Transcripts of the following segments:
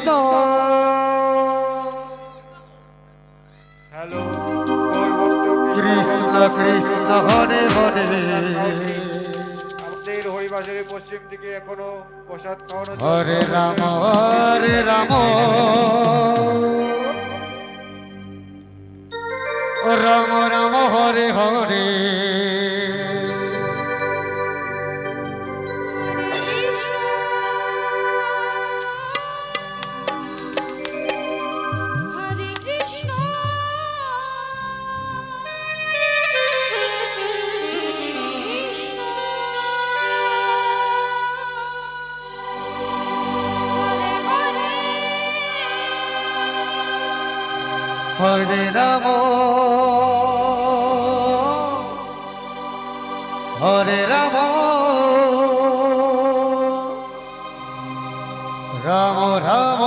Krishna. Hello Krishna Krishna Hare Hare. আমাদের হরিবাজারের পশ্চিম দিকে এখনো প্রসাদ খাওয়ানোর হরে রাম হরে রাম রাম রাম হরে হরে। হরে রাম হরে রাম রাম রাম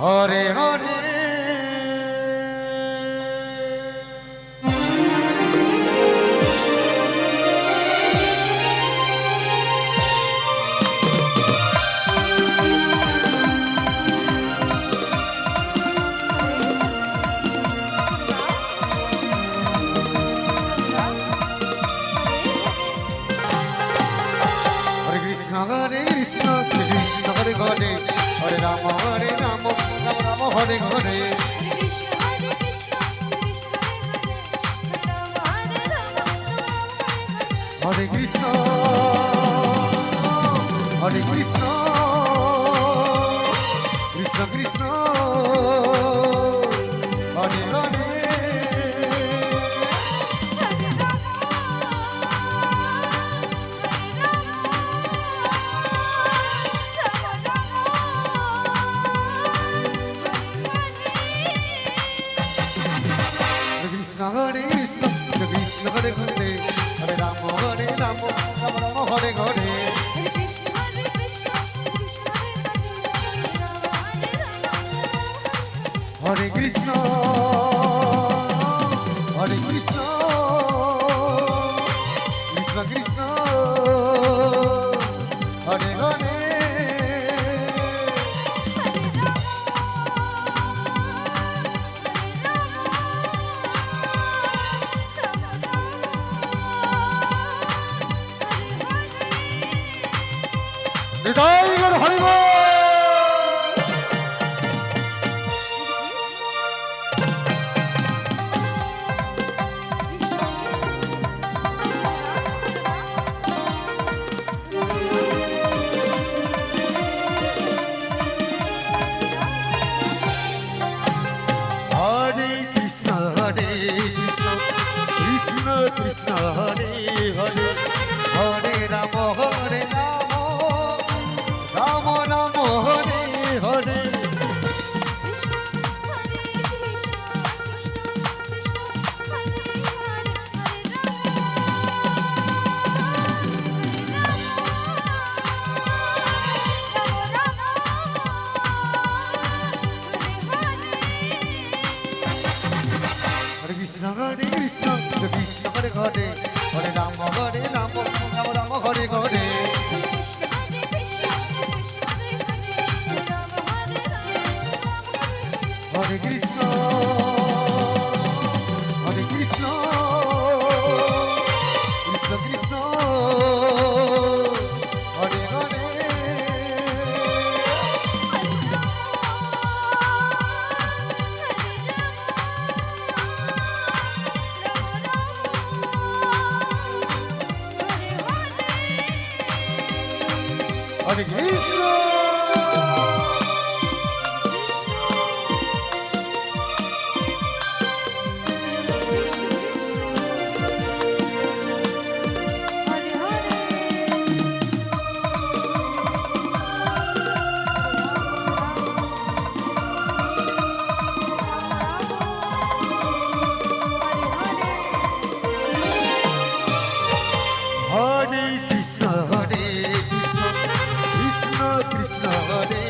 হরে হরে। হরে কৃষ্ণ কৃষ্ণ হরে হরে হরে রাম রাম রাম হরে হরে। হরে কৃষ্ণ কৃষ্ণ কৃষ্ণ হরে হরে। কৃষ্ণ কৃষ্ণ হরে হরে হরে রাম রাম রাম হরে হরে। হরে কৃষ্ণ কৃষ্ণ কৃষ্ণ হরে হরে। হৃদয় হরি বল। হরে কৃষ্ণ কৃষ্ণ কৃষ্ণ হরে হরে হরে রাম রাম রাম হরে হরে। কৃষ্ণ কৃষ্ণ হরে হরে হরে রাম রাম রাম হরে হরে। হরে কৃষ্ণ কৃষ্ণ কৃষ্ণ হরে হরে। হরে কৃষ্ণ হরে কৃষ্ণ কৃষ্ণ কৃষ্ণ হরে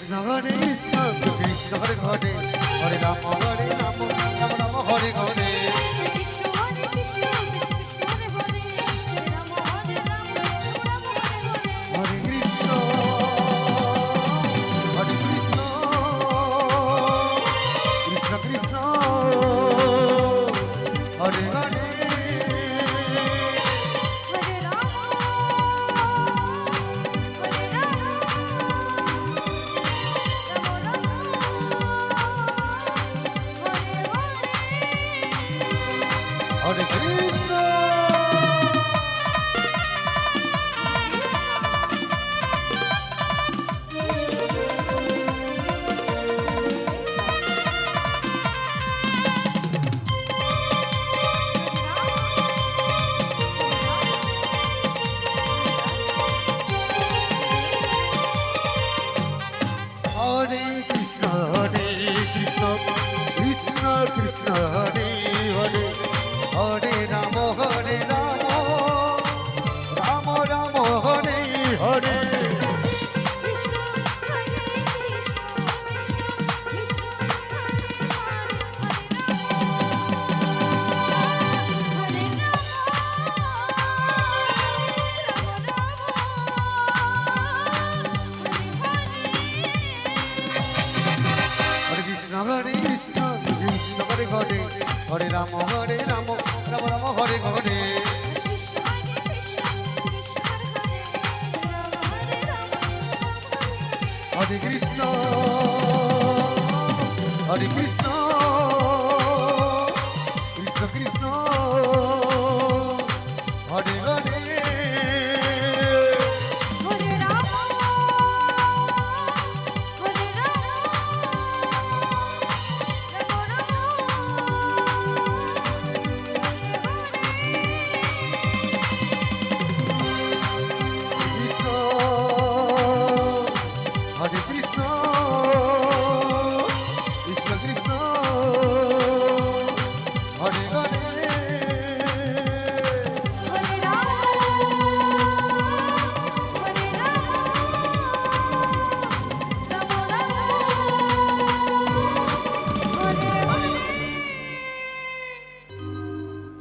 কৃষ্ণ কৃষ্ণ হরে হরে হরে রাম রাম রাম হরে হরে হরে কৃষ্ণ কৃষ্ণ কৃষ্ণ হরে হরে হরে কৃষ্ণ হরে কৃষ্ণ কৃষ্ণ কৃষ্ণ হরে হরে হরে রাম রাম রাম হরে হরে হরে কৃষ্ণ কৃষ্ণ হরে হরে হরে রাম রাম রাম হরে হরে হরে কৃষ্ণ